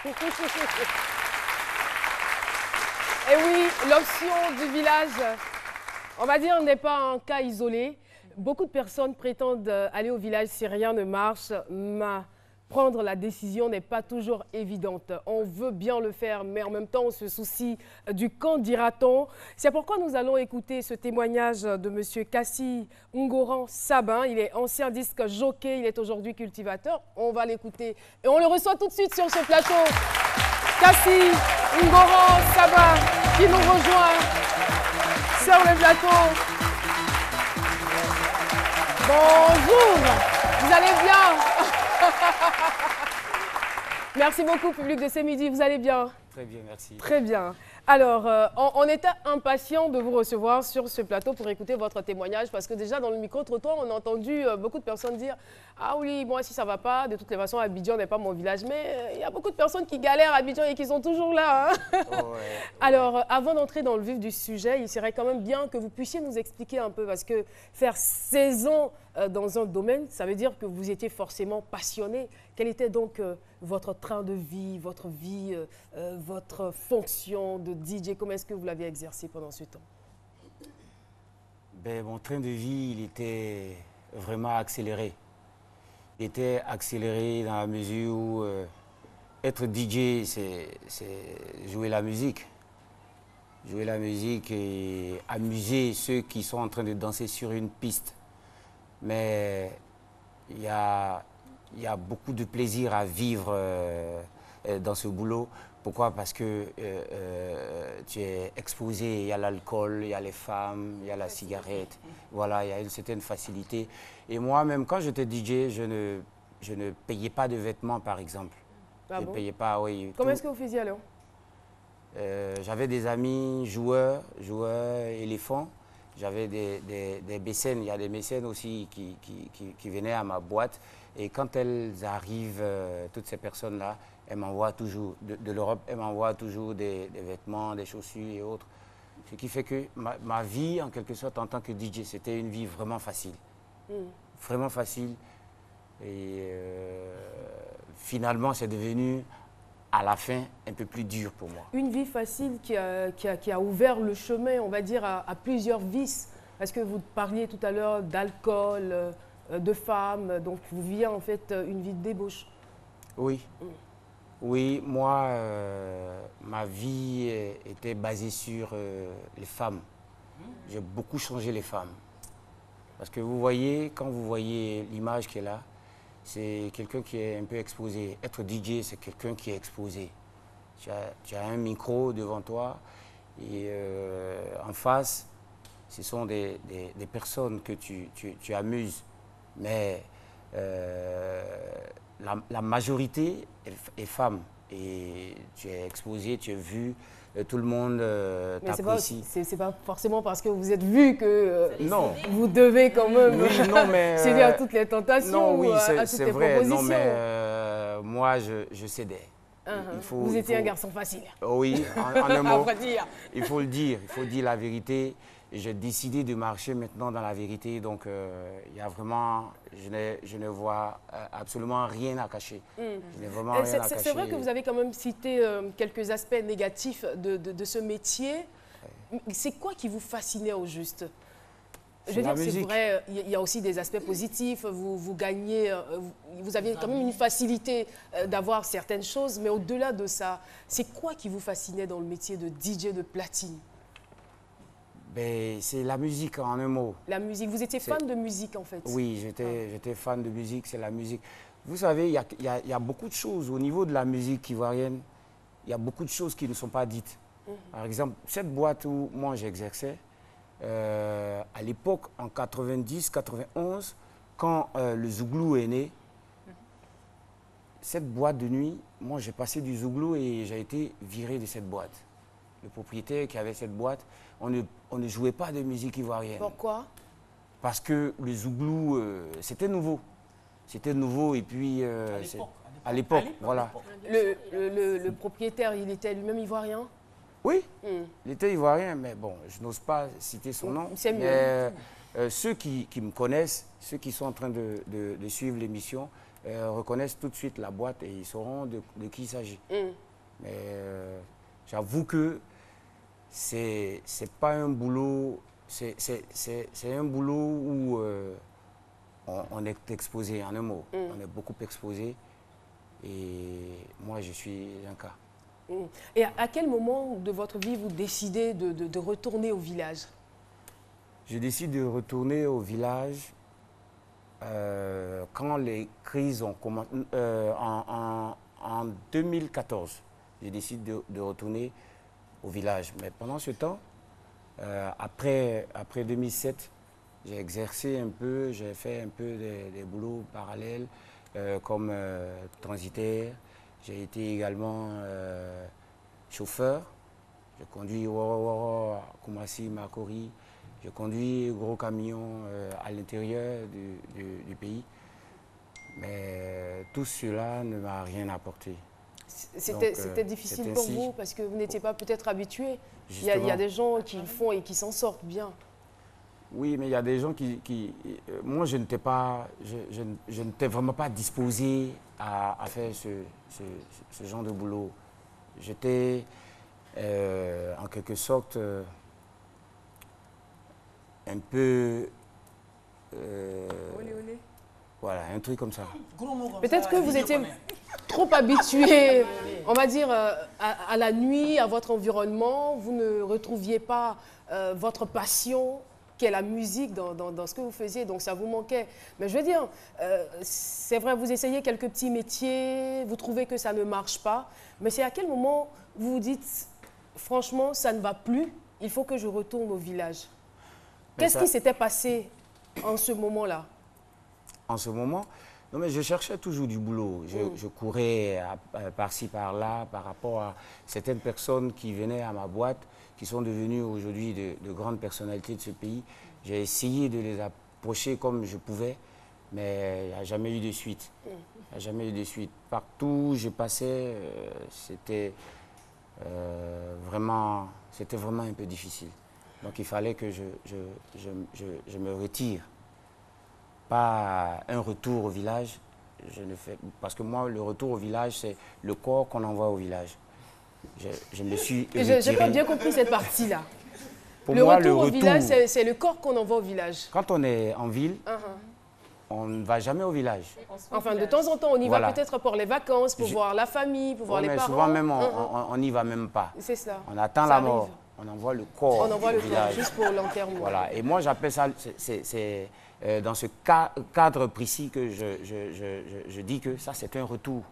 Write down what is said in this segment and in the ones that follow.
Et oui, l'option du village, on va dire, n'est pas un cas isolé. Beaucoup de personnes prétendent aller au village si rien ne marche, mais prendre la décision n'est pas toujours évidente. On veut bien le faire, mais en même temps, on se soucie du quand dira-t-on. C'est pourquoi nous allons écouter ce témoignage de M. Kassi Ngoran Sabin. Il est ancien disque jockey, il est aujourd'hui cultivateur. On va l'écouter et on le reçoit tout de suite sur ce plateau. Kassi Ngoran Sabin qui nous rejoint sur le plateau. Bonjour, vous allez bien? Merci beaucoup, public de ce midi. Vous allez bien? Très bien, merci. Très bien. Alors, on était impatients de vous recevoir sur ce plateau pour écouter votre témoignage parce que déjà dans le micro-trottoir, on a entendu beaucoup de personnes dire « Ah oui, moi si ça ne va pas, de toutes les façons, Abidjan n'est pas mon village. » Mais il y a beaucoup de personnes qui galèrent à Abidjan et qui sont toujours là. Hein. Oh, ouais. Alors, avant d'entrer dans le vif du sujet, il serait quand même bien que vous puissiez nous expliquer un peu parce que faire 16 ans dans un domaine, ça veut dire que vous étiez forcément passionné. Quel était donc votre train de vie, votre fonction de DJ? Comment est-ce que vous l'avez exercé pendant ce temps? Ben, mon train de vie, il était vraiment accéléré. Il était accéléré dans la mesure où être DJ, c'est jouer la musique. Jouer la musique et amuser ceux qui sont en train de danser sur une piste. Mais il y a beaucoup de plaisir à vivre dans ce boulot. Pourquoi? Parce que tu es exposé, il y a l'alcool, il y a les femmes, il y a la cigarette. Voilà, il y a une certaine facilité. Et moi, même quand j'étais DJ, je ne payais pas de vêtements, par exemple. Ah je bon? ne payais pas, oui. Comment est-ce que vous faisiez alors? J'avais des amis joueurs éléphants. J'avais des mécènes, il y a des mécènes aussi qui venaient à ma boîte. Et quand elles arrivent, toutes ces personnes-là, elles m'envoient toujours, de l'Europe, elles m'envoient toujours des vêtements, des chaussures et autres. Ce qui fait que ma vie, en quelque sorte, en tant que DJ, c'était une vie vraiment facile. Vraiment facile. Et finalement, c'est devenu, à la fin, un peu plus dur pour moi. Une vie facile qui a ouvert le chemin, on va dire, à plusieurs vices. Parce que vous parliez tout à l'heure d'alcool, de femmes, donc vous viviez en fait une vie de débauche. Oui. Oui, moi, ma vie était basée sur les femmes. J'ai beaucoup changé les femmes. Parce que vous voyez, quand vous voyez l'image qui est là, c'est quelqu'un qui est un peu exposé. Être DJ, c'est quelqu'un qui est exposé. Tu as un micro devant toi et en face, ce sont des personnes que tu amuses. Mais la majorité est femme. Et tu es exposé, tu es vu, tout le monde t'apprécie. C'est pas forcément parce que vous êtes vu que non. Vous devez quand même céder à toutes les tentations non, oui, ou à toutes les vrai, propositions. Non, mais moi, je cédais. Vous étiez un garçon facile. Oui, en un mot. Dire. Il faut le dire, il faut dire la vérité. J'ai décidé de marcher maintenant dans la vérité, donc il y a vraiment, je ne vois absolument rien à cacher. Je n'ai vraiment rien à cacher. C'est vrai que vous avez quand même cité quelques aspects négatifs de ce métier. C'est quoi qui vous fascinait au juste? Je veux dire, c'est vrai, il y a aussi des aspects positifs, vous gagnez, vous aviez quand même une facilité d'avoir certaines choses, mais au-delà de ça, c'est quoi qui vous fascinait dans le métier de DJ de platine? Ben, c'est la musique en un mot. La musique, vous étiez fan de musique en fait? Oui, j'étais fan de musique, c'est la musique. Vous savez, il y a beaucoup de choses au niveau de la musique ivoirienne, il y a beaucoup de choses qui ne sont pas dites. Par exemple, cette boîte où moi j'exerçais, à l'époque, en 90-91, quand le Zouglou est né, cette boîte de nuit, moi j'ai passé du Zouglou et j'ai été viré de cette boîte. Le propriétaire qui avait cette boîte, on ne jouait pas de musique ivoirienne. Pourquoi? Parce que le Zouglou, c'était nouveau. C'était nouveau et puis à l'époque, voilà. Le propriétaire, il était lui-même ivoirien? Oui, il était ivoirien, mais bon, je n'ose pas citer son nom. C'est mieux. Mais ceux qui me connaissent, ceux qui sont en train de suivre l'émission, reconnaissent tout de suite la boîte et ils sauront de qui il s'agit. Mais j'avoue que c'est pas un boulot, c'est un boulot où on est exposé, en un mot. On est beaucoup exposé et moi je suis un cas. Et à quel moment de votre vie vous décidez de retourner au village? Je décide de retourner au village quand les crises ont commencé. En 2014, je décide de retourner au village. Mais pendant ce temps, après 2007, j'ai exercé un peu, j'ai fait un peu des boulots parallèles comme transitaire. J'ai été également chauffeur. Je conduis Woro, Koumassi, Makori. Je conduis gros camions à l'intérieur du pays. Mais tout cela ne m'a rien apporté. C'était difficile pour vous parce que vous n'étiez pas peut-être habitué. Il y a des gens qui le font et qui s'en sortent bien. Oui, mais il y a des gens moi, je n'étais vraiment pas disposé à faire ce genre de boulot. J'étais, en quelque sorte, un peu... Voilà, un truc comme ça. Peut-être que vous étiez trop habitué, on va dire, à la nuit, à votre environnement. Vous ne retrouviez pas votre passion, qui est la musique, dans ce que vous faisiez. Donc, ça vous manquait. Mais je veux dire, c'est vrai, vous essayez quelques petits métiers, vous trouvez que ça ne marche pas. Mais c'est à quel moment vous vous dites, franchement, ça ne va plus, il faut que je retourne au village? Qu'est-ce qui s'était passé en ce moment-là? En ce moment, non, mais je cherchais toujours du boulot. Je courais par-ci, par-là, par rapport à certaines personnes qui venaient à ma boîte, qui sont devenues aujourd'hui de grandes personnalités de ce pays. J'ai essayé de les approcher comme je pouvais, mais il n'y a jamais eu de suite. Il n'y a jamais eu de suite. Partout où je passais, c'était vraiment un peu difficile. Donc il fallait que je me retire. Pas un retour au village, parce que moi, le retour au village, c'est le corps qu'on envoie au village. Je me suis retiré. J'ai pas bien compris cette partie-là. Pour moi, le retour au village, c'est le corps qu'on envoie au village. Quand on est en ville, on ne va jamais au village. Enfin, de temps en temps, on y va peut-être pour les vacances, pour voir la famille, pour voir les parents. Souvent même, on n'y va même pas. C'est ça. On attend la mort. On envoie le corps au village. On envoie le corps, juste pour l'enterrement. Voilà. Et moi, j'appelle ça, c'est dans ce cadre précis que je dis que ça, c'est un retour.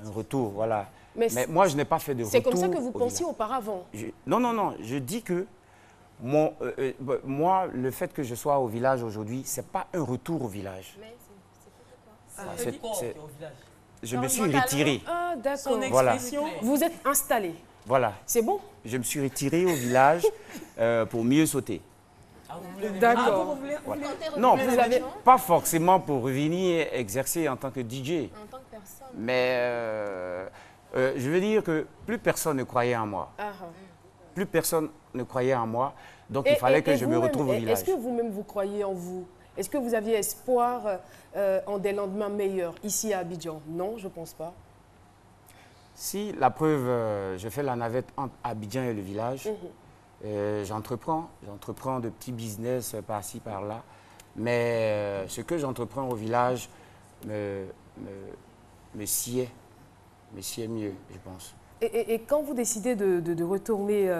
Un retour, voilà. Mais moi, je n'ai pas fait de retour. C'est comme ça que vous pensiez auparavant? Non. Je dis que moi, le fait que je sois au village aujourd'hui, ce n'est pas un retour au village. Je me suis retiré. Ah, d'accord. Voilà. Vous êtes installé. Voilà. C'est bon? Je me suis retiré au village pour mieux sauter. D'accord. Non, pas forcément pour revenir exercer en tant que DJ. En tant que personne. Mais je veux dire que plus personne ne croyait en moi. Plus personne ne croyait en moi. Donc il fallait que je me retrouve au village. Est-ce que vous-même vous croyez en vous? Est-ce que vous aviez espoir en des lendemains meilleurs ici à Abidjan? Non, je ne pense pas. Si, la preuve, je fais la navette entre Abidjan et le village. J'entreprends de petits business par-ci, par-là. Mais ce que j'entreprends au village me sied mieux, je pense. Et quand vous décidez de retourner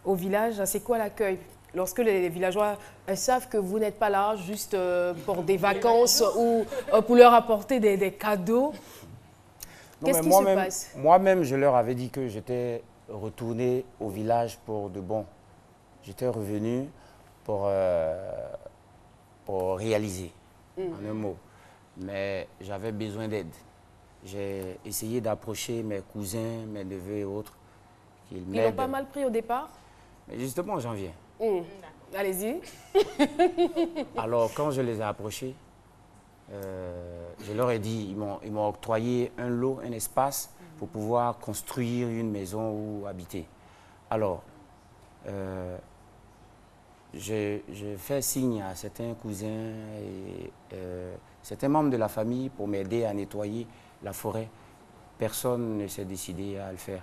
au village, c'est quoi l'accueil? Lorsque les villageois savent que vous n'êtes pas là juste pour des vacances ou pour leur apporter des cadeaux, qu'est-ce qui se passe? Moi-même, je leur avais dit que j'étais retourné au village pour de bon. J'étais revenu pour réaliser, en un mot. Mais j'avais besoin d'aide. J'ai essayé d'approcher mes cousins, mes neveux et autres. Ils l'ont pas mal pris au départ? Mais justement, j'en viens. Allez-y. Alors, quand je les ai approchés, je leur ai dit, ils m'ont octroyé un lot, un espace pour pouvoir construire une maison où habiter. Alors, je fais signe à certains cousins et certains membres de la famille pour m'aider à nettoyer la forêt. Personne ne s'est décidé à le faire.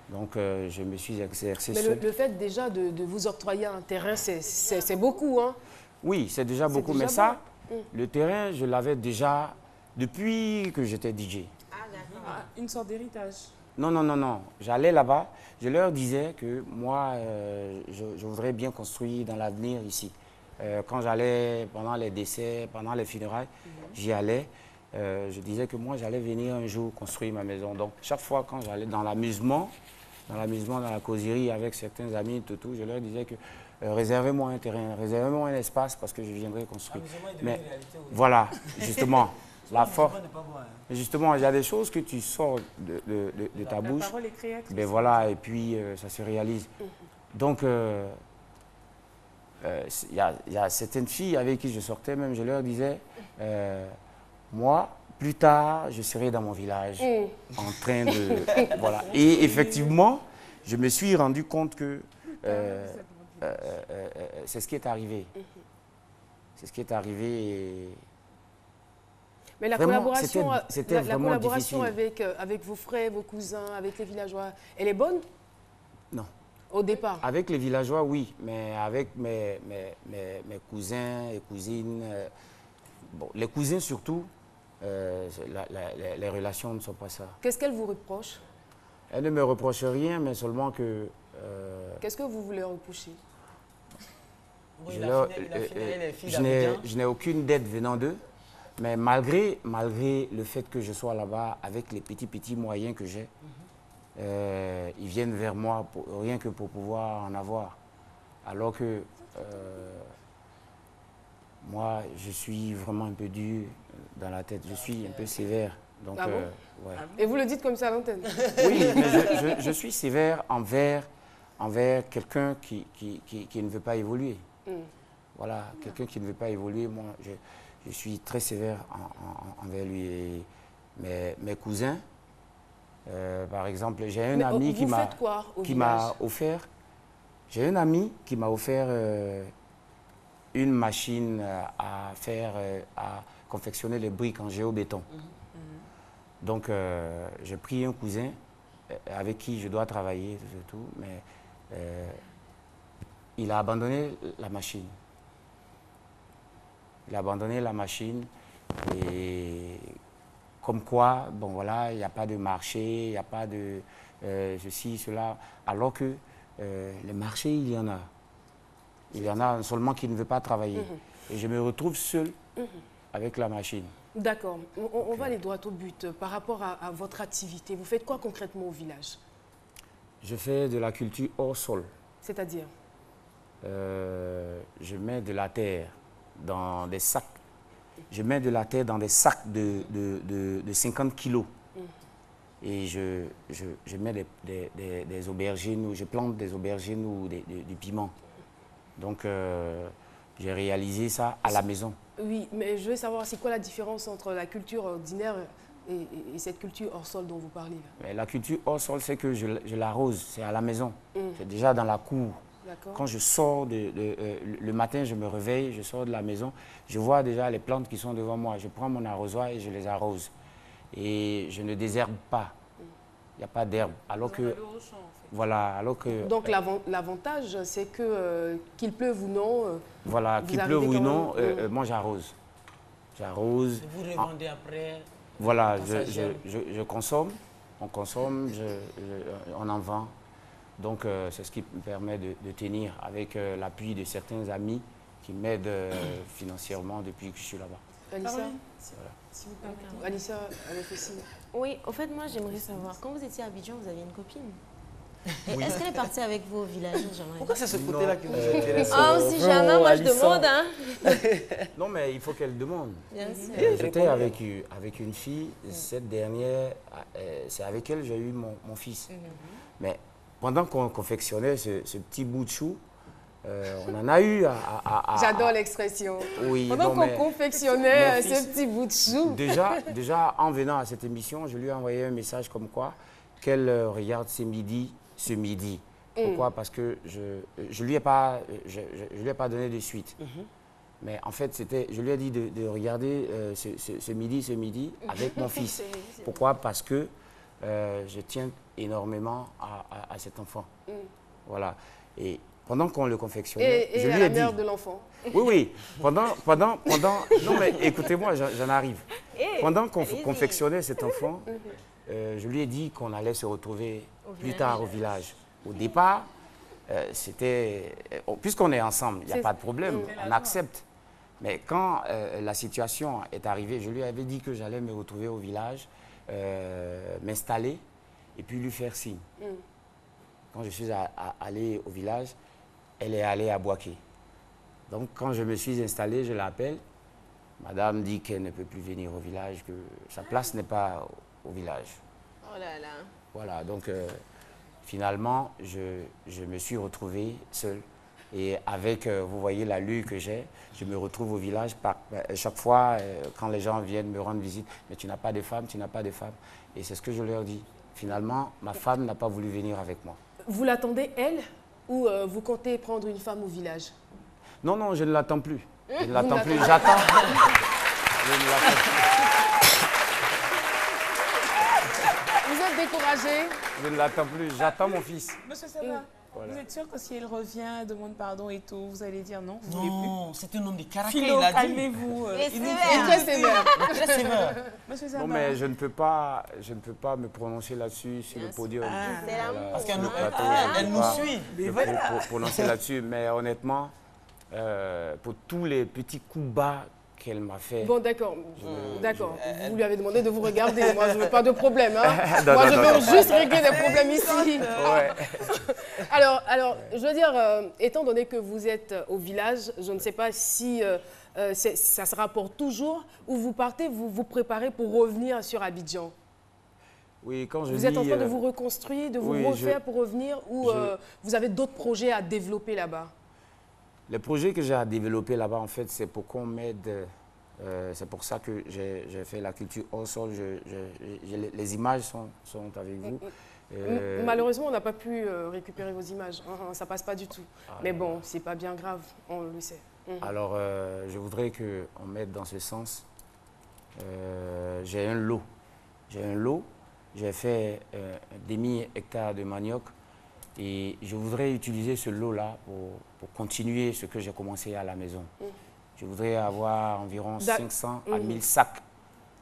Donc, je me suis exercé Mais seul. le fait déjà de vous octroyer un terrain, c'est beaucoup, hein? Oui, c'est déjà beaucoup. déjà Mais ça, bon. le terrain, je l'avais déjà depuis que j'étais DJ. Ah, une sorte d'héritage. Non, non, non, non. J'allais là-bas, je leur disais que moi, je voudrais bien construire dans l'avenir ici. Quand j'allais pendant les décès, pendant les funérailles, j'y allais. Je disais que moi, j'allais venir un jour construire ma maison. Donc, chaque fois quand j'allais dans l'amusement, dans la causerie avec certains amis, tout, je leur disais que réservez-moi un terrain, réservez-moi un espace parce que je viendrai construire. Mais voilà, justement, la force. Justement, il y a des choses que tu sors de ta bouche. La parole est créatrice. Ben voilà, et puis ça se réalise. Donc, il y a certaines filles avec qui je sortais, même je leur disais, moi, plus tard, je serai dans mon village en train de... Voilà. Et effectivement, je me suis rendu compte que c'est ce qui est arrivé. C'est ce qui est arrivé et... Mais la vraiment, collaboration, c'était vraiment collaboration difficile. avec vos frères, vos cousins, avec les villageois, elle est bonne Non. au départ? Avec les villageois, oui, mais avec mes cousins et cousines, bon, les cousins surtout, les relations ne sont pas ça. Qu'est-ce qu'elle vous reproche? Elle ne me reproche rien, mais seulement que... Qu'est-ce que vous voulez reprocher? Oui, je n'ai aucune dette venant d'eux, mais malgré le fait que je sois là-bas, avec les petits moyens que j'ai, ils viennent vers moi rien que pour pouvoir en avoir. Alors que moi, je suis vraiment un peu dur dans la tête, je suis un peu sévère. Donc, ah bon? Ouais. Et vous le dites comme ça à l'antenne? Oui, mais je suis sévère envers quelqu'un qui ne veut pas évoluer. Voilà, quelqu'un qui ne veut pas évoluer, moi, je suis très sévère envers lui. Et mes cousins, par exemple, j'ai un ami qui m'a offert, j'ai un ami qui m'a offert une machine à confectionner les briques en géobéton. Donc, j'ai pris un cousin avec qui je dois travailler, tout, mais il a abandonné la machine. Il a abandonné la machine et comme quoi, bon voilà, il n'y a pas de marché, il n'y a pas de ceci, cela, alors que le marché, il y en a. Il y en a seulement qui ne veut pas travailler. Et je me retrouve seul avec la machine. D'accord. On va aller droit au but. Par rapport à votre activité, vous faites quoi concrètement au village? Je fais de la culture hors sol. C'est-à-dire? Je mets de la terre dans des sacs. Je mets de la terre dans des sacs de 50 kilos. Et je mets des aubergines, ou je plante des aubergines ou du piment. Donc, j'ai réalisé ça à la maison. Oui, mais je veux savoir, c'est quoi la différence entre la culture ordinaire et cette culture hors sol dont vous parlez là? Mais la culture hors sol, c'est que je l'arrose, c'est à la maison. C'est déjà dans la cour. Quand je sors, le matin, je me réveille, je sors de la maison, je vois déjà les plantes qui sont devant moi. Je prends mon arrosoir et je les arrose. Et je ne désherbe pas. Il n'y a pas d'herbe. Alors que... Voilà, alors que... Donc l'avantage, c'est que qu'il pleuve ou non... voilà, qu'il pleuve ou non, moi j'arrose. J'arrose. Vous revendez après? Voilà, je consomme, on consomme, on en vend. Donc c'est ce qui me permet de tenir avec l'appui de certains amis qui m'aident financièrement depuis que je suis là-bas. Alissa, voilà. Alissa avait fait signe. Oui, au fait, moi j'aimerais savoir, quand vous étiez à Abidjan, vous aviez une copine? Oui. Est-ce qu'elle est partie avec vous au village? Pourquoi c'est ce côté-là qui vous intéresse? Ah, aussi, Jana, moi je demande. Hein. Non, mais il faut qu'elle demande. Bien sûr. J'étais avec une fille, cette dernière, c'est avec elle que j'ai eu mon fils. Mais pendant qu'on confectionnait ce petit bout de chou, on en a eu J'adore l'expression. Oui, pendant qu'on confectionnait ce petit bout de chou. Déjà, en venant à cette émission, je lui ai envoyé un message comme quoi qu'elle regarde ce midi, Pourquoi? Parce que je lui ai pas donné de suite. Mais en fait, je lui ai dit de regarder ce midi avec mon fils. Pourquoi? Parce que je tiens énormément à cet enfant. Voilà. Et pendant qu'on le confectionnait, Et je à lui la ai dit... mère de l'enfant. Oui. Non, mais écoutez-moi, j'en arrive. Pendant qu'on confectionnait cet enfant, je lui ai dit qu'on allait se retrouver plus tard au village. Au départ, c'était... Puisqu'on est ensemble, il n'y a pas de problème, on accepte. Mais quand la situation est arrivée, je lui avais dit que j'allais me retrouver au village, m'installer et puis lui faire signe. Quand je suis allé au village, elle est allée à Boaké. Donc quand je me suis installé, je l'appelle. Madame dit qu'elle ne peut plus venir au village, que sa place n'est pas au village. Oh là là. Voilà, donc finalement, je me suis retrouvé seul. Et avec, vous voyez, la lue que j'ai, je me retrouve au village. Chaque fois, quand les gens viennent me rendre visite, mais tu n'as pas de femme, tu n'as pas de femme. Et c'est ce que je leur dis. Finalement, ma femme n'a pas voulu venir avec moi. Vous l'attendez, elle, ou vous comptez prendre une femme au village? Non, je ne l'attends plus. Je ne l'attends plus, j'attends. Je ne l'attends plus. Vous êtes découragé? Je ne l'attends plus, j'attends mon fils. Monsieur Saba, Voilà. vous êtes sûr que si elle revient, demande pardon et tout, vous allez dire non, vous voulez Non, c'est un homme de plus? caractère, Philo, il a dit. calmez-vous. Et il nous sévère. faut- Très sévère. Très sévère. Monsieur Saba. Non, mais je ne peux pas me prononcer là-dessus sur le podium. C'est l'amour. Parce qu'elle Sur nous, le plateau, je elle ne nous peux pas suit. me prononcer là-dessus. Mais honnêtement, pour tous les petits coups bas qu'elle m'a fait... Bon, d'accord. D'accord. Vous lui avez demandé de vous regarder. Moi, je ne veux pas de problème. Hein. Non, Moi, non, je non, veux non. juste régler des problèmes ici. Ouais. Alors, je veux dire, étant donné que vous êtes au village, je ne sais pas si ça se rapporte toujours ou vous partez, vous vous préparez pour revenir sur Abidjan. Oui, quand je Vous dis, êtes en train de vous reconstruire, de vous oui, refaire pour revenir ou je- vous avez d'autres projets à développer là-bas? les projets que j'ai à développer là-bas, en fait, c'est pour qu'on m'aide. C'est pour ça que j'ai fait la culture au sol. Les images sont avec vous. Malheureusement, on n'a pas pu récupérer vos images. Ça passe pas du tout. Mais bon, c'est pas bien grave, on le sait. Alors, je voudrais qu'on m'aide dans ce sens. J'ai un lot. J'ai fait demi-hectare de manioc. Et je voudrais utiliser ce lot-là pour continuer ce que j'ai commencé à la maison. Je voudrais avoir environ 500 à 1000 sacs.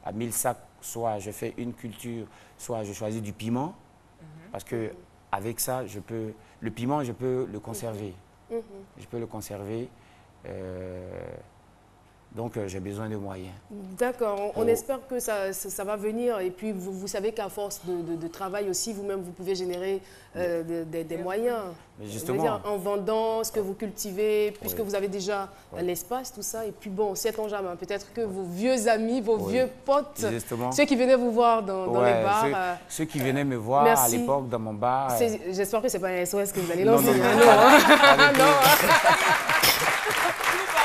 À 1000 sacs, soit je fais une culture, soit je choisis du piment. Parce que avec ça, le piment, je peux le conserver. Je peux le conserver. Donc, j'ai besoin de moyens. D'accord, on espère que ça va venir. Et puis, vous savez qu'à force de travail aussi, vous-même, vous pouvez générer des moyens. Mais Je veux dire, en vendant ce que vous cultivez, puisque vous avez déjà l'espace, tout ça. Et puis, bon, sait-on jamais, peut-être que vos vieux amis, vos vieux potes, Justement. ceux qui venaient vous voir dans les bars... Ceux qui venaient me voir merci. à l'époque dans mon bar. J'espère que ce n'est pas un SOS que vous allez Non, lancer. non, non. hein, non, hein.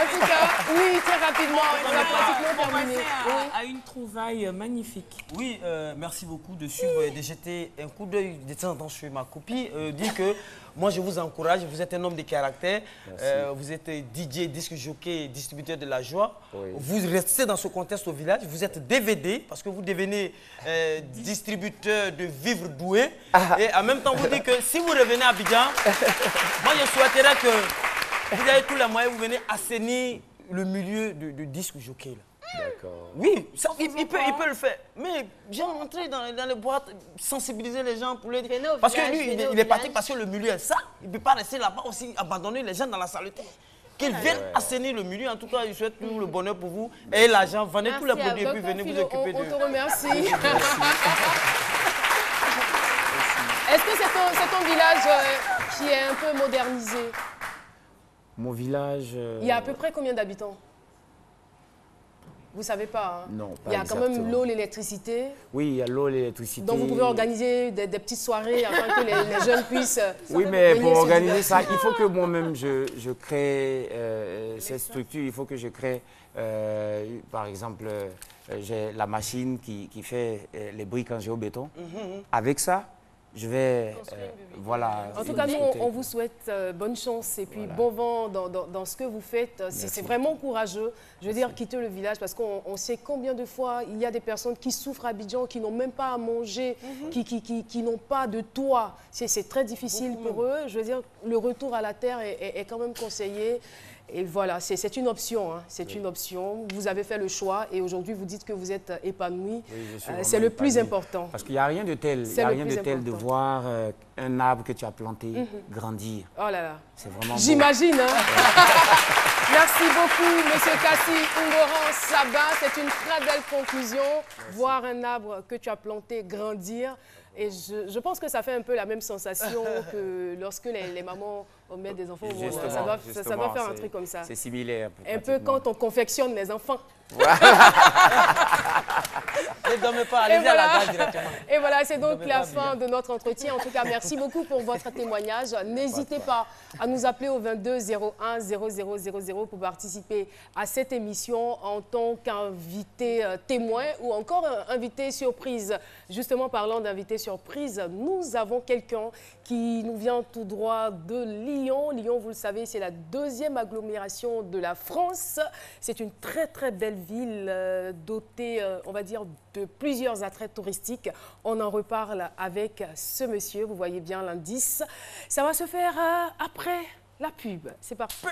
En tout cas, oui, très rapidement, on a pratiquement On va terminé. passer à une trouvaille magnifique. Oui, merci beaucoup de suivre et de jeter un coup d'œil de temps en temps sur ma copie. Dire que moi, je vous encourage, vous êtes un homme de caractère, vous êtes DJ, disque jockey, distributeur de la joie. Oui. Vous restez dans ce contexte au village, vous êtes DVD parce que vous devenez distributeur de vivres doués. Et en même temps, vous dites que si vous revenez à Abidjan, moi, je souhaiterais que vous avez tous les moyens, vous venez assainir le milieu du disque jockey. Là. D'accord. Oui, ça, il peut le faire. Mais j'ai rentré dans les boîtes, sensibiliser les gens pour les dire. Parce que lui, il est parti parce que le milieu est ça. Il ne peut pas rester là-bas aussi, abandonner les gens dans la saleté. Qu'ils viennent assainir le milieu. En tout cas, je souhaite tout le bonheur pour vous. Et l'argent, vendez tous les produits et puis venez vous occuper On de... te remercie. Est-ce que c'est ton village qui est un peu modernisé? Mon village... Il y a à peu près combien d'habitants? Vous ne savez pas, hein? Non, pas Il y a quand même exactement. l'eau, l'électricité. Oui, il y a l'eau, l'électricité. Donc vous pouvez organiser des petites soirées afin que les jeunes puissent Oui, mais venir pour se organiser divertir. ça, il faut que moi-même je crée cette structure. Il faut que je crée, par exemple, j'ai la machine qui fait les briques en géobéton. Avec ça, je vais, voilà. En tout cas, nous, on vous souhaite bonne chance et puis bon vent dans ce que vous faites. C'est vraiment courageux, je veux dire, quitter le village parce qu'on sait combien de fois il y a des personnes qui souffrent à Abidjan, qui n'ont même pas à manger, qui n'ont pas de toit. C'est très difficile pour eux. Je veux dire, le retour à la terre est quand même conseillé. Et voilà, c'est une option, hein. C'est une option. Vous avez fait le choix et aujourd'hui, vous dites que vous êtes épanoui. Oui, c'est le plus important. Parce qu'il n'y a rien de tel, de voir un arbre que tu as planté grandir. Oh là là. C'est vraiment j'imagine, hein. Merci beaucoup, M. Kassi Ungoran Saba. C'est une très belle conclusion. Voir un arbre que tu as planté grandir. Et je pense que ça fait un peu la même sensation que lorsque les mamans mettent des enfants au monde. Ça doit faire un truc comme ça. C'est similaire. Un peu quand on confectionne les enfants. Ne dormez pas, allez-y à la gare directement. Et voilà, c'est donc la fin de notre entretien. En tout cas, merci beaucoup pour votre témoignage. N'hésitez pas à nous appeler au 22 01 0000 pour participer à cette émission en tant qu'invité témoin ou encore invité surprise. Justement, parlant d'invité surprise, nous avons quelqu'un qui nous vient tout droit de Lyon. Lyon, vous le savez, c'est la deuxième agglomération de la France. C'est une très, très belle ville dotée, on va dire, de plusieurs attraits touristiques. On en reparle avec ce monsieur. Vous voyez bien l'indice. Ça va se faire après la pub. C'est parti.